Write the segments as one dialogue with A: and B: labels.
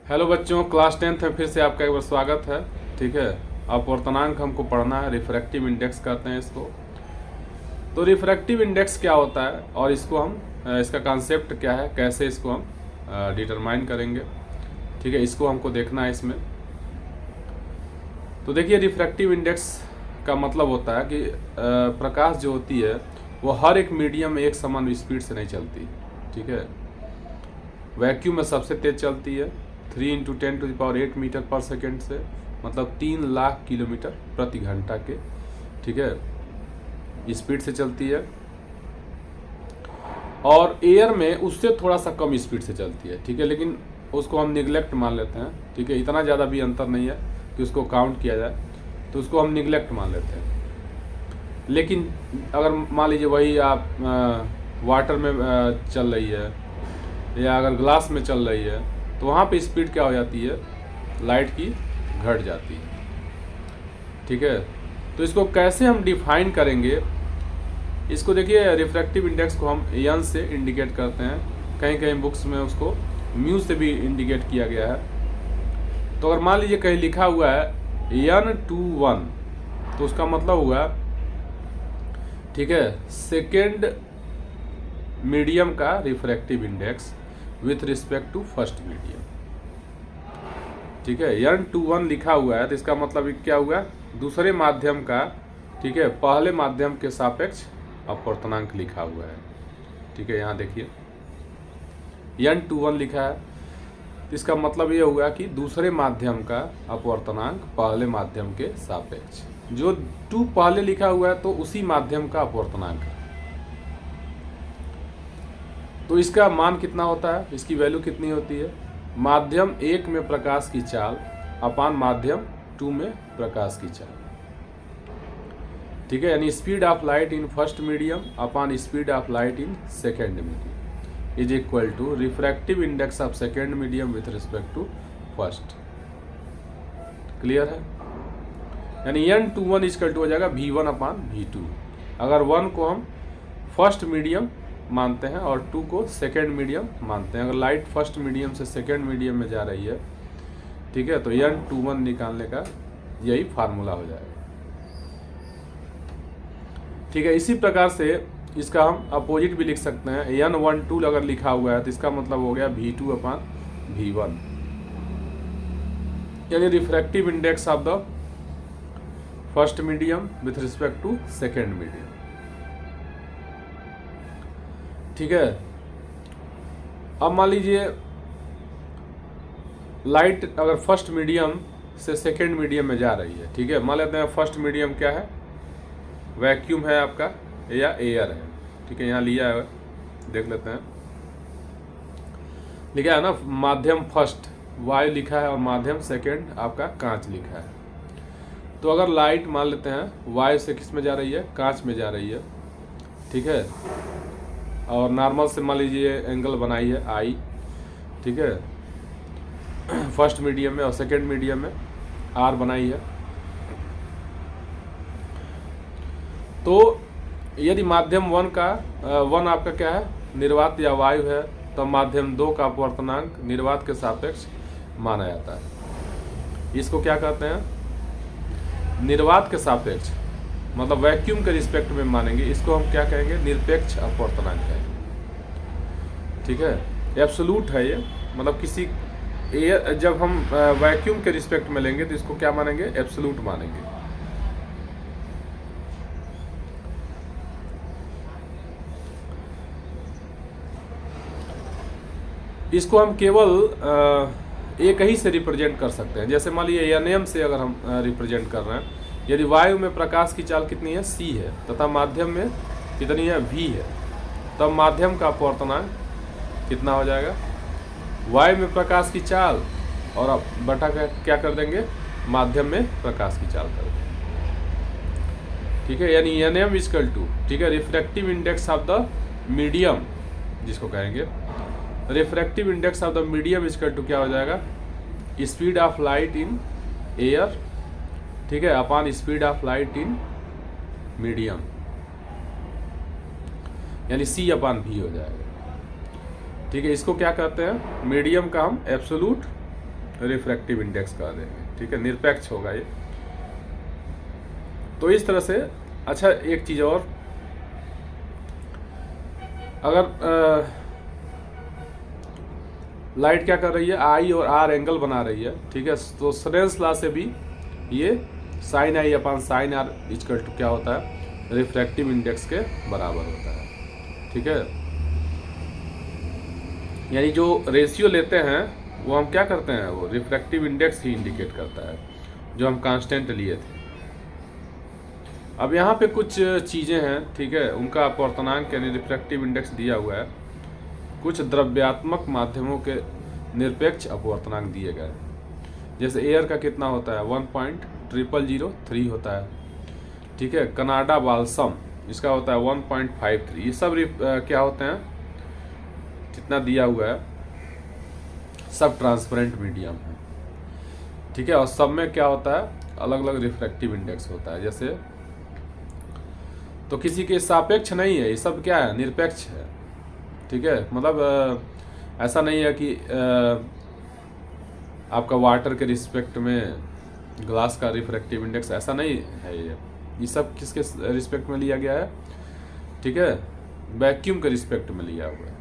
A: Hello बच्चों, class 10th में फिर से आपका एक बार स्वागत है। ठीक है, अपवर्तनांक हमको पढ़ना है, रिफ्रैक्टिव इंडेक्स कहते हैं इसको। तो रिफ्रैक्टिव इंडेक्स क्या होता है और इसको हम इसका कॉन्सेप्ट क्या है, कैसे इसको हम डिटरमाइन करेंगे। ठीक है, इसको हमको देखना है इसमें। तो देखिए, रिफ्रैक्टिव इंडेक्स का मतलब होता है कि प्रकाश जो होती है वो हर एक मीडियम में एक समान स्पीड से नहीं चलती। ठीक है, वैक्यूम में सबसे तेज चलती है 3 × 10⁸ मीटर पर सेकेंड से, मतलब 3 लाख किलोमीटर प्रति घंटा के, ठीक है, स्पीड से चलती है। और एयर में उससे थोड़ा सा कम स्पीड से चलती है। ठीक है, लेकिन उसको हम निगलेक्ट मान लेते हैं। ठीक है, इतना ज़्यादा भी अंतर नहीं है कि उसको काउंट किया जाए, तो उसको हम निगलेक्ट मान लेते हैं। लेकिन अगर मान लीजिए वही आप वाटर में चल रही है या अगर ग्लास में चल रही है, तो वहाँ पे स्पीड क्या हो जाती है, लाइट की घट जाती है। ठीक है, तो इसको कैसे हम डिफाइन करेंगे, इसको देखिए, रिफ्रैक्टिव इंडेक्स को हम एन से इंडिकेट करते हैं। कहीं कहीं बुक्स में उसको म्यू से भी इंडिकेट किया गया है। तो अगर मान लीजिए कहीं लिखा हुआ है N21, तो उसका मतलब हुआ, ठीक है, सेकेंड मीडियम का refractive index with respect to first medium. ठीक है, N21 लिखा हुआ है तो इसका मतलब क्या हुआ, दूसरे माध्यम का, ठीक है, पहले माध्यम के सापेक्ष अपवर्तनांक लिखा हुआ है। ठीक है, यहाँ देखिए N21 लिखा है तो इसका मतलब ये हुआ कि दूसरे माध्यम का अपवर्तनांक पहले माध्यम के सापेक्ष। जो 2 पहले लिखा हुआ है तो उसी माध्यम का अपवर्तनांक है। तो इसका मान कितना होता है, इसकी वैल्यू कितनी होती है, माध्यम 1 में प्रकाश की चाल अपान माध्यम 2 में प्रकाश की चाल। ठीक है, यानी speed of light in first medium upon speed of light in second medium is equal to refractive index of second medium with respect to first. Clear है, यानी N21 इक्वल टू हो जाएगा V1 अपान V2। अगर 1 को हम first medium मानते हैं और 2 को सेकेंड मीडियम मानते हैं, अगर लाइट फर्स्ट मीडियम से सेकेंड मीडियम में जा रही है, ठीक है, तो N21 निकालने का यही फार्मूला हो जाएगा। ठीक है, इसी प्रकार से इसका हम अपोजिट भी लिख सकते हैं। N12 अगर लिखा हुआ है तो इसका मतलब हो गया V2 अपान V1, यानी refractive index of the first medium with respect to second medium. ठीक है, अब मान लीजिए लाइट अगर फर्स्ट मीडियम से सेकेंड मीडियम में जा रही है। ठीक है, मान लेते हैं फर्स्ट मीडियम क्या है, वैक्यूम है आपका या एयर है। ठीक है, यहाँ लिया है, देख लेते हैं, लिखा है ना माध्यम फर्स्ट वायु लिखा है और माध्यम सेकेंड आपका कांच लिखा है। तो अगर लाइट मान लेते हैं वायु से किस में जा रही है, कांच में जा रही है। ठीक है, और नॉर्मल से मान लीजिए एंगल बनाई है आई। ठीक है, फर्स्ट मीडियम में और सेकेंड मीडियम में आर बनाई है। तो यदि माध्यम 1 का 1 आपका क्या है, निर्वात या वायु है, तो माध्यम 2 का अपवर्तनांक निर्वात के सापेक्ष माना जाता है। इसको क्या कहते हैं, निर्वात के सापेक्ष, मतलब वैक्यूम के रिस्पेक्ट में मानेंगे, इसको हम क्या कहेंगे, निरपेक्ष अपवर्तनांक है। ठीक है, एब्सोल्यूट है ये, मतलब किसी जब हम वैक्यूम के रिस्पेक्ट में लेंगे तो इसको क्या मानेंगे, एब्सोल्यूट मानेंगे। इसको हम केवल एक ही से रिप्रेजेंट कर सकते हैं। जैसे मान लीजिए Nm से अगर हम रिप्रेजेंट कर रहे हैं, यदि वायु में प्रकाश की चाल कितनी है, c है, तथा माध्यम में कितनी है, v है, तब माध्यम का अपवर्तनांक कितना हो जाएगा, वायु में प्रकाश की चाल और अब बटा क्या कर देंगे, माध्यम में प्रकाश की चाल कर देंगे। ठीक है, यानी Nm इक्वल टू, ठीक है, refractive index of the medium जिसको कहेंगे, refractive index of the medium equal to क्या हो जाएगा, speed of light in air, ठीक है, upon speed of light in medium, यानी C अपान V हो जाएगा। ठीक है, इसको क्या कहते हैं, मीडियम का हम एब्सोल्यूट रिफ्रैक्टिव इंडेक्स कह देंगे, ठीक है, निरपेक्ष होगा ये। तो इस तरह से। अच्छा, एक चीज़ और, अगर लाइट क्या कर रही है, आई और आर एंगल बना रही है, ठीक है, तो स्नेल्स लॉ से भी ये sine I upon sine R equal to क्या होता है, रिफ्रैक्टिव इंडेक्स के बराबर होता है, ठीक है। यानी जो रेशियो लेते हैं वो हम क्या करते हैं, वो रिफ्रैक्टिव इंडेक्स ही इंडिकेट करता है, जो हम कांस्टेंट लिए थे। अब यहाँ पे कुछ चीज़ें हैं, ठीक है, उनका अपवर्तनांक यानी रिफ्रैक्टिव इंडेक्स दिया हुआ है। कुछ द्रव्यात्मक माध्यमों के निरपेक्ष अपवर्तनांक दिए गए हैं। जैसे एयर का कितना होता है, 1.0003 होता है, ठीक है। कनाडा बाल्सम इसका होता है 1.53। ये सब क्या होते हैं, जितना दिया हुआ है सब ट्रांसपेरेंट मीडियम है, ठीक है। और सब में क्या होता है, अलग अलग रिफ्रैक्टिव इंडेक्स होता है। जैसे तो किसी के सापेक्ष नहीं है, ये सब क्या है, निरपेक्ष है, ठीक है। मतलब ऐसा नहीं है कि आपका वाटर के रिस्पेक्ट में ग्लास का रिफ्रैक्टिव इंडेक्स, ऐसा नहीं है। ये सब किसके रिस्पेक्ट में लिया गया है, ठीक है, वैक्यूम के रिस्पेक्ट में लिया हुआ है।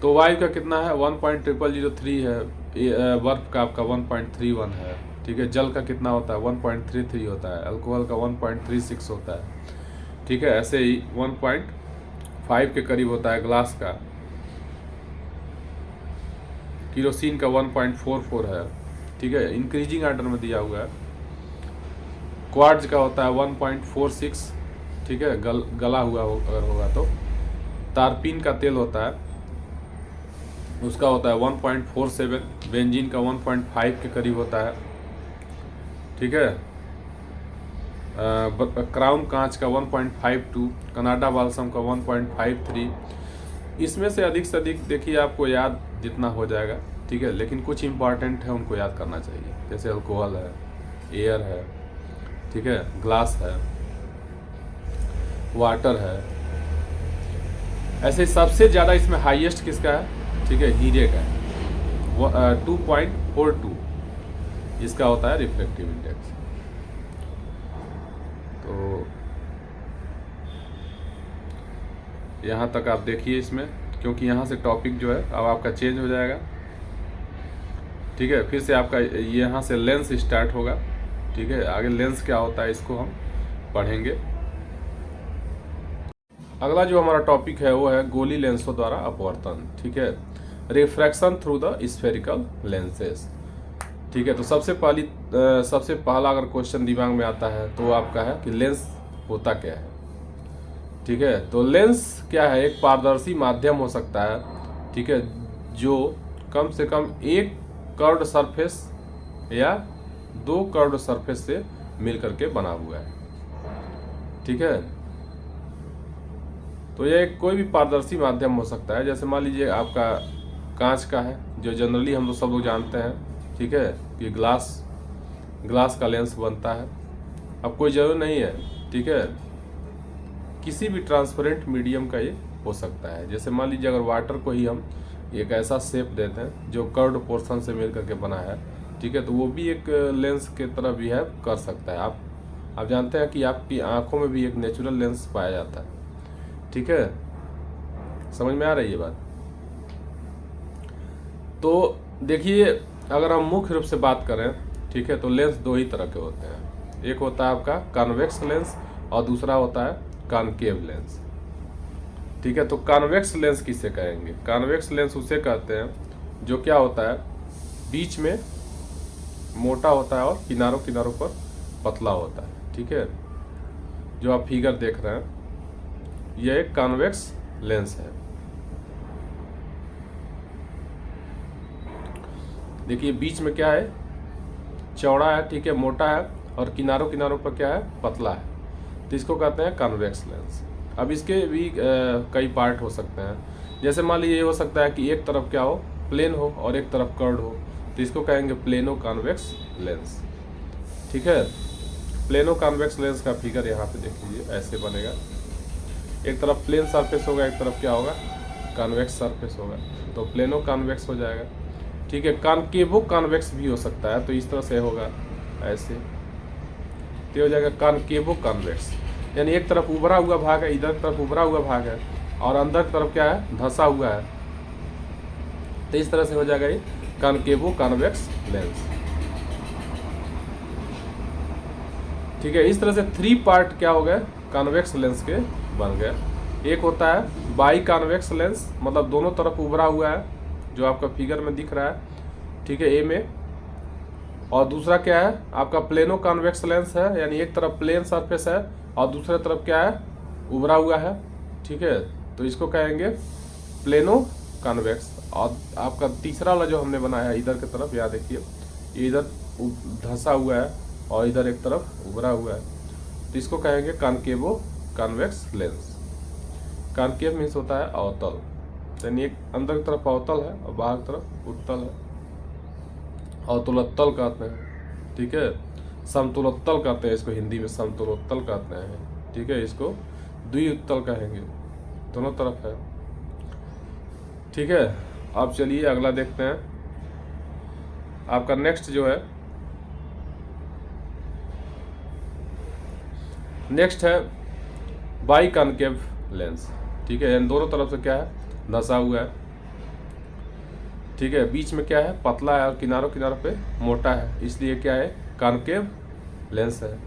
A: तो वायु का कितना है, 1.0003 है, बर्फ का आपका 1.31 है, ठीक है। जल का कितना होता है, 1.33 होता है, अल्कोहल का 1.36 होता है, ठीक है। ऐसे ही 1.5 के करीब होता है ग्लास का। केरोसिन का 1.44 है, ठीक है, इंक्रीजिंग आर्डर में दिया हुआ है। क्वार्ट्ज का होता है 1.46, ठीक है, गला हुआ अगर होगा तो। तारपीन का तेल होता है, उसका होता है 1.47। बेंजीन का 1.5 के करीब होता है, ठीक है। क्राउन कांच का 1.52, कनाडा बाल्सम का 1.53। इसमें से अधिक देखिए आपको याद जितना हो जाएगा, ठीक है, लेकिन कुछ इंपॉर्टेंट है उनको याद करना चाहिए। जैसे अल्कोहल है, एयर है, ठीक है, ग्लास है, वाटर है। ऐसे सबसे ज़्यादा इसमें हाईएस्ट किसका है, ठीक है, हीरे का है, 2.42 इसका होता है रिफ्लेक्टिव इंडेक्स। तो यहाँ तक आप देखिए इसमें, क्योंकि यहाँ से टॉपिक जो है अब आपका चेंज हो जाएगा, ठीक है। फिर से आपका यहाँ से लेंस स्टार्ट होगा, ठीक है। आगे लेंस क्या होता है इसको हम पढ़ेंगे। अगला जो हमारा टॉपिक है वो है गोली लेंसों द्वारा अपवर्तन, ठीक है, refraction through the spherical lenses, ठीक है। तो सबसे पहला अगर क्वेश्चन दिमाग में आता है तो आपका है कि लेंस होता क्या है, ठीक है। तो लेंस क्या है, एक पारदर्शी माध्यम हो सकता है, ठीक है, जो कम से कम एक कर्व्ड सरफेस या दो कर्व्ड सरफेस से मिल करके बना हुआ है, ठीक है। तो यह कोई भी पारदर्शी माध्यम हो सकता है। जैसे मान लीजिए आपका कांच का है, जो जनरली हम लोग सब लोग जानते हैं, ठीक है, कि ग्लास का लेंस बनता है। अब कोई ज़रूर नहीं है, ठीक है, किसी भी ट्रांसपेरेंट मीडियम का ये हो सकता है। जैसे मान लीजिए अगर वाटर को ही हम एक ऐसा शेप देते हैं जो कर्व्ड पोर्शन से मिल करके बना है, ठीक है, तो वो भी एक लेंस के तरह बिहेव कर सकता है। आप जानते हैं कि आपकी आंखों में भी एक नेचुरल लेंस पाया जाता है, ठीक है, समझ में आ रही है बात। तो देखिए अगर हम मुख्य रूप से बात करें, ठीक है, तो लेंस दो ही तरह के होते हैं। एक होता है आपका कॉन्वेक्स लेंस और दूसरा होता है कॉनकेव लेंस, ठीक है। तो कॉन्वेक्स लेंस किसे कहेंगे, कॉन्वेक्स लेंस उसे कहते हैं जो क्या होता है, बीच में मोटा होता है और किनारों किनारों पर पतला होता है, ठीक है। जो आप फिगर देख रहे हैं यह एक कॉन्वेक्स लेंस है। देखिए बीच में क्या है, चौड़ा है, ठीक है, मोटा है, और किनारों किनारों पर क्या है, पतला है, तो इसको कहते हैं कॉन्वेक्स लेंस। अब इसके भी कई पार्ट हो सकते हैं। जैसे मान लीजिए ये हो सकता है कि एक तरफ क्या हो, प्लेन हो, और एक तरफ कर्व्ड हो, तो इसको कहेंगे प्लेनो कॉन्वेक्स लेंस, ठीक है। प्लेनो कॉन्वेक्स लेंस का फिगर यहाँ पे देख लीजिए, ऐसे बनेगा। एक तरफ प्लेन सरफेस होगा, एक तरफ क्या होगा, कॉन्वेक्स सरफेस होगा, तो प्लेनो कॉन्वेक्स हो जाएगा। ठीक है, कॉनकेवो कॉन्वेक्स भी हो सकता है, तो इस तरह से होगा ऐसे, तो हो जाएगा कॉनकेवो कॉन्वेक्स, यानी एक तरफ उभरा हुआ भाग है, इधर तरफ उभरा हुआ भाग है, और अंदर की तरफ क्या है, धंसा हुआ है। तो इस तरह से हो जाएगा ये कॉनकेवो कॉन्वेक्स लेंस। ठीक है, इस तरह से 3 पार्ट क्या हो गए, कॉन्वेक्स लेंस के बन गए। एक होता है बाई कॉन्वेक्स लेंस, मतलब दोनों तरफ उभरा हुआ है, जो आपका फिगर में दिख रहा है, ठीक है, ए में। और दूसरा क्या है आपका प्लेनो कॉन्वेक्स लेंस है, यानी एक तरफ प्लेन सरफेस है और दूसरे तरफ क्या है, उभरा हुआ है। ठीक है, तो इसको कहेंगे प्लेनो कॉन्वेक्स। और आपका तीसरा वाला जो हमने बनाया है इधर की तरफ, याद देखिए, ये इधर धंसा हुआ है और इधर एक तरफ उभरा हुआ है, तो इसको कहेंगे कॉनकेवो कॉन्वेक्स लेंस। कॉनकेव मीन्स होता है अवतल, यानी एक अंदर की तरफ अवतल है और बाहर की तरफ उत्तल है, अवतलोत्तल कहते हैं। ठीक है, समतलोत्तल कहते हैं इसको, हिंदी में समतलोत्तल कहते हैं। ठीक है, इसको द्विउत्तल कहेंगे, दोनों तरफ है। ठीक है, अब चलिए अगला देखते हैं। आपका नेक्स्ट जो है, नेक्स्ट है बाई कॉनकेव लेंस। ठीक है, यानी दोनों तरफ से क्या है, धंसा हुआ है। ठीक है, बीच में क्या है, पतला है और किनारों किनारों पे मोटा है, इसलिए क्या है, कॉनकेव लेंस है।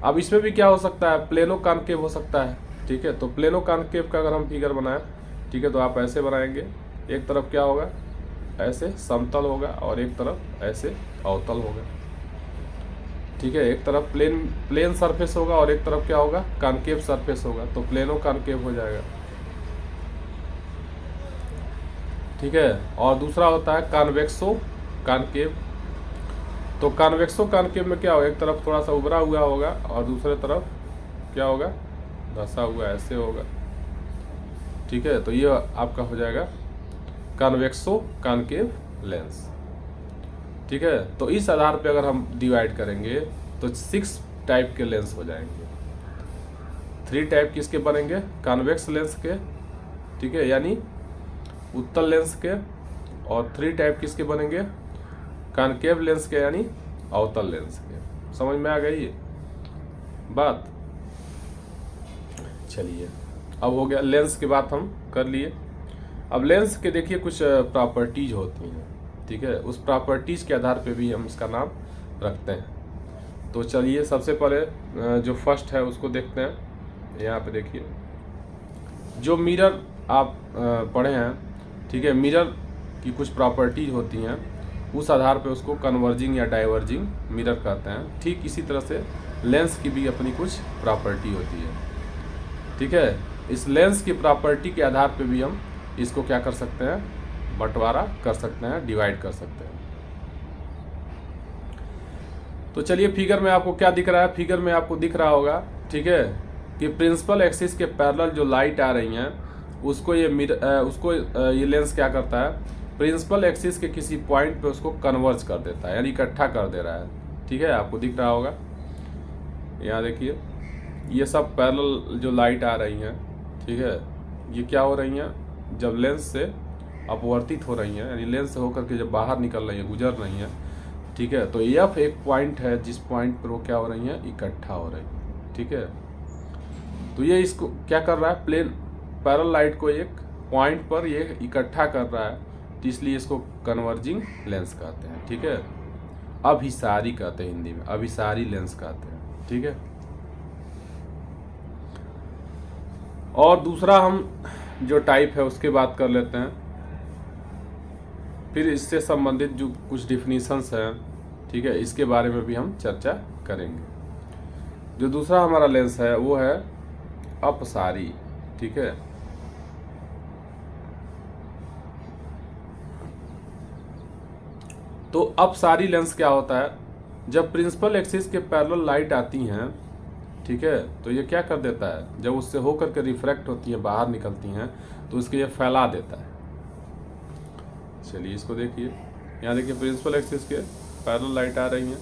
A: अब इसमें भी क्या हो सकता है, प्लेनो कॉनकेव हो सकता है। ठीक है, तो प्लेनो कॉनकेव का अगर हम फिगर बनाएं, ठीक है, तो आप ऐसे बनाएंगे, एक तरफ क्या होगा, ऐसे समतल होगा और एक तरफ ऐसे अवतल होगा। ठीक है, एक तरफ प्लेन सरफेस होगा और एक तरफ क्या होगा, कॉनकेव सरफेस होगा, तो प्लेनो कॉनकेव हो जाएगा। ठीक है, और दूसरा होता है कॉन्वेक्सो कॉनकेव। तो कॉन्वेक्सो कॉनकेव में क्या होगा, एक तरफ थोड़ा सा उभरा हुआ होगा और दूसरे तरफ क्या होगा, धंसा हुआ, ऐसे होगा। ठीक है, तो ये आपका हो जाएगा कॉन्वेक्सो कॉनकेव लेंस। ठीक है, तो इस आधार पे अगर हम डिवाइड करेंगे तो 6 टाइप के लेंस हो जाएंगे। 3 टाइप किसके बनेंगे, कॉन्वेक्स लेंस के, ठीक है, यानी उत्तल लेंस के। और 3 टाइप किसके बनेंगे, कॉनकेव लेंस के, यानी अवतल लेंस के। समझ में आ गई ये बात। चलिए, अब हो गया लेंस की बात हम कर लिए। अब लेंस के देखिए कुछ प्रॉपर्टीज होती हैं। ठीक है, उस प्रॉपर्टीज के आधार पे भी हम इसका नाम रखते हैं। तो चलिए सबसे पहले जो फर्स्ट है उसको देखते हैं। यहाँ पे देखिए, जो मिरर आप पढ़े हैं, ठीक है, मिरर की कुछ प्रॉपर्टीज होती हैं, उस आधार पे उसको कन्वर्जिंग या डाइवर्जिंग मिरर कहते हैं। ठीक इसी तरह से लेंस की भी अपनी कुछ प्रॉपर्टी होती है। ठीक है, इस लेंस की प्रॉपर्टी के आधार पे भी हम इसको क्या कर सकते हैं, बंटवारा कर सकते हैं, डिवाइड कर सकते हैं। तो चलिए, फिगर में आपको क्या दिख रहा है, फिगर में आपको दिख रहा होगा, ठीक है, कि प्रिंसिपल एक्सिस के पैरेलल जो लाइट आ रही हैं उसको ये लेंस क्या करता है, प्रिंसिपल एक्सिस के किसी पॉइंट पे उसको कन्वर्ज कर देता है, यानी इकट्ठा कर दे रहा है। ठीक है, आपको दिख रहा होगा, यहाँ देखिए, ये सब पैरेलल जो लाइट आ रही हैं, ठीक है, ये क्या हो रही हैं, जब लेंस से अपवर्तित हो रही हैं, यानी लेंस से होकर के जब बाहर निकल रही हैं, गुजर रही हैं, ठीक है, तो एफ एक पॉइंट है जिस पॉइंट पर वो क्या हो रही हैं, इकट्ठा हो रही हैं। ठीक है, तो ये इसको क्या कर रहा है, प्लेन पैरेलल लाइट को एक पॉइंट पर ये इकट्ठा कर रहा है, तो इसलिए इसको कन्वर्जिंग लेंस कहते हैं। ठीक है, अभिसारी कहते हैं, हिंदी में अभिसारी लेंस कहते हैं। ठीक है, और दूसरा हम जो टाइप है उसके बात कर लेते हैं, फिर इससे संबंधित जो कुछ डिफिनीशंस हैं, ठीक है, इसके बारे में भी हम चर्चा करेंगे। जो दूसरा हमारा लेंस है वो है अपसारी। ठीक है, तो अपसारी लेंस क्या होता है, जब प्रिंसिपल एक्सिस के पैरेलल लाइट आती हैं, ठीक है, तो ये क्या कर देता है, जब उससे होकर के रिफ्रैक्ट होती है, बाहर निकलती हैं, तो उसके ये फैला देता है। चलिए इसको देखिए, यहाँ देखिए, प्रिंसिपल एक्सिस के पैरेलल लाइट आ रही हैं,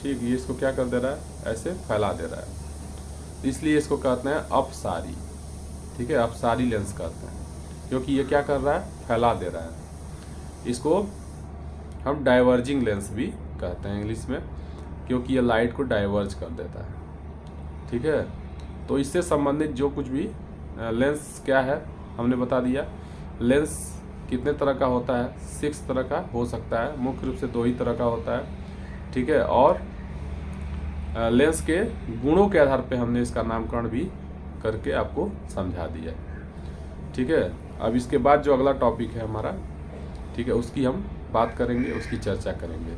A: ठीक, ये इसको क्या कर दे रहा है, ऐसे फैला दे रहा है, इसलिए इसको कहते हैं अपसारी। ठीक है, अपसारी लेंस कहते हैं। क्योंकि ये क्या कर रहा है, फैला दे रहा है। इसको हम डाइवर्जिंग लेंस भी कहते हैं इंग्लिश में, क्योंकि ये लाइट को डाइवर्ज कर देता है। ठीक है, तो इससे संबंधित जो कुछ भी लेंस क्या है हमने बता दिया। लेंस कितने तरह का होता है, 6 तरह का हो सकता है, मुख्य रूप से 2 ही तरह का होता है। ठीक है, और लेंस के गुणों के आधार पे हमने इसका नामकरण भी करके आपको समझा दिया। ठीक है, अब इसके बाद जो अगला टॉपिक है हमारा, ठीक है, उसकी हम बात करेंगे, उसकी चर्चा करेंगे।